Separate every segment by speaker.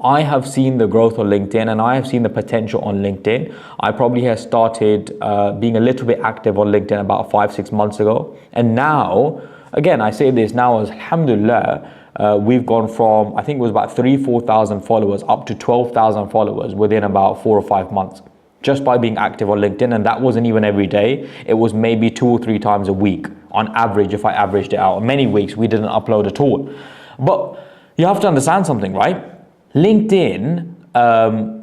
Speaker 1: I have seen the growth on LinkedIn and I have seen the potential on LinkedIn. I probably have started being a little bit active on LinkedIn about 5-6 months ago. And now, again, I say this now as alhamdulillah, we've gone from, I think it was about 3,000-4,000 followers up to 12,000 followers within about 4 or 5 months, just by being active on LinkedIn. And that wasn't even every day. It was maybe 2 or 3 times a week on average, if I averaged it out. Many weeks we didn't upload at all. But you have to understand something, right? LinkedIn,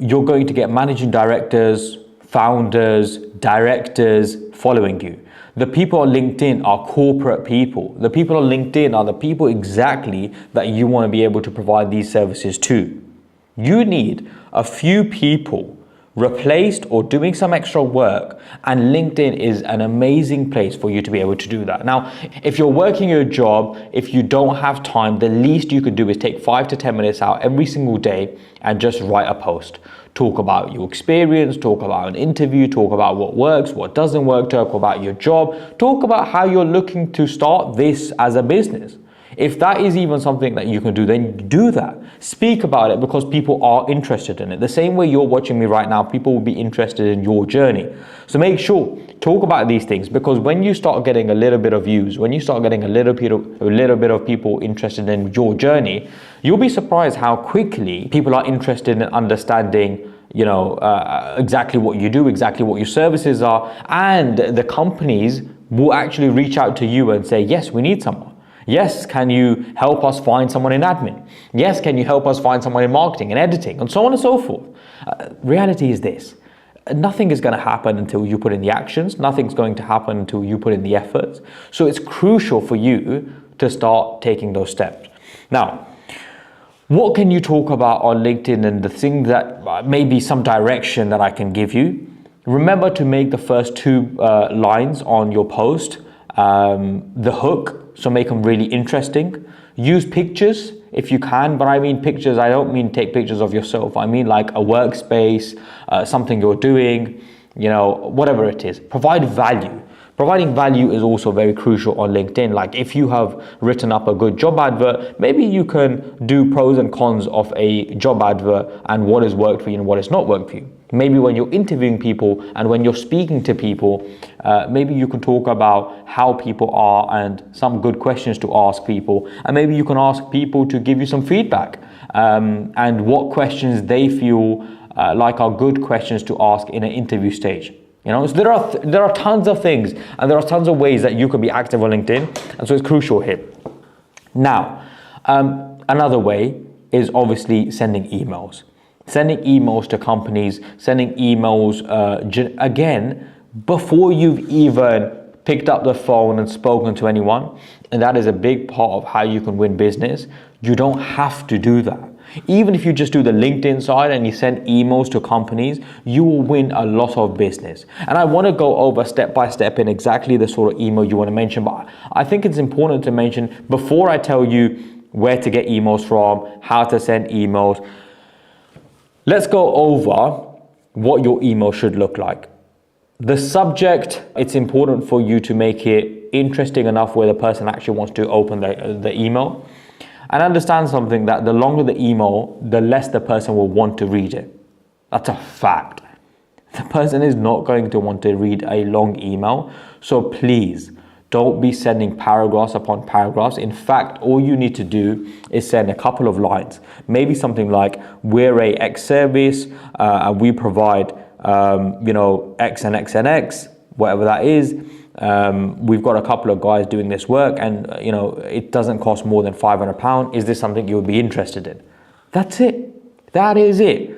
Speaker 1: you're going to get managing directors, founders, directors following you. The people on LinkedIn are corporate people. The people on LinkedIn are the people exactly that you want to be able to provide these services to. You need a few people replaced or doing some extra work, and LinkedIn is an amazing place for you to be able to do that. Now, if you're working your job, if you don't have time, the least you could do is take 5 to 10 minutes out every single day and just write a post. Talk about your experience, talk about an interview, talk about what works, what doesn't work, talk about your job, talk about how you're looking to start this as a business. If that is even something that you can do, then do that. Speak about it, because people are interested in it. The same way you're watching me right now, people will be interested in your journey. So make sure, talk about these things, because when you start getting a little bit of views, when you start getting a little bit of people interested in your journey, you'll be surprised how quickly people are interested in understanding, exactly what you do, exactly what your services are, and the companies will actually reach out to you and say, yes, we need someone. Yes, can you help us find someone in admin? Yes, can you help us find someone in marketing and editing, and so on and so forth. Reality is this: nothing is going to happen until you put in the actions. Nothing's going to happen until you put in the efforts. So it's crucial for you to start taking those steps. Now, what can you talk about on LinkedIn, and the thing that maybe some direction that I can give you? Remember to make the first 2 lines on your post the hook. So make them really interesting. Use pictures if you can, but I mean pictures, I don't mean take pictures of yourself. I mean like a workspace, something you're doing, whatever it is. Provide value. Providing value is also very crucial on LinkedIn. Like if you have written up a good job advert, maybe you can do pros and cons of a job advert and what has worked for you and what has not worked for you. Maybe when you're interviewing people and when you're speaking to people, maybe you can talk about how people are and some good questions to ask people. And maybe you can ask people to give you some feedback and what questions they feel like are good questions to ask in an interview stage. So there are tons of things, and there are tons of ways that you can be active on LinkedIn, and so it's crucial here. Now, another way is obviously sending emails. Sending emails to companies, sending emails, again, before you've even picked up the phone and spoken to anyone. And that is a big part of how you can win business. You don't have to do that. Even if you just do the LinkedIn side and you send emails to companies, you will win a lot of business. And I want to go over step by step in exactly the sort of email you want to mention. But I think it's important to mention, before I tell you where to get emails from, how to send emails, let's go over what your email should look like. The subject, it's important for you to make it interesting enough where the person actually wants to open the email. And understand something, that the longer the email, the less the person will want to read it. That's a fact. The person is not going to want to read a long email. So please, don't be sending paragraphs upon paragraphs. In fact, all you need to do is send a couple of lines. Maybe something like, we're a X service and we provide, X and X and X, whatever that is. We've got a couple of guys doing this work and, it doesn't cost more than £500. Is this something you would be interested in? That's it. That is it.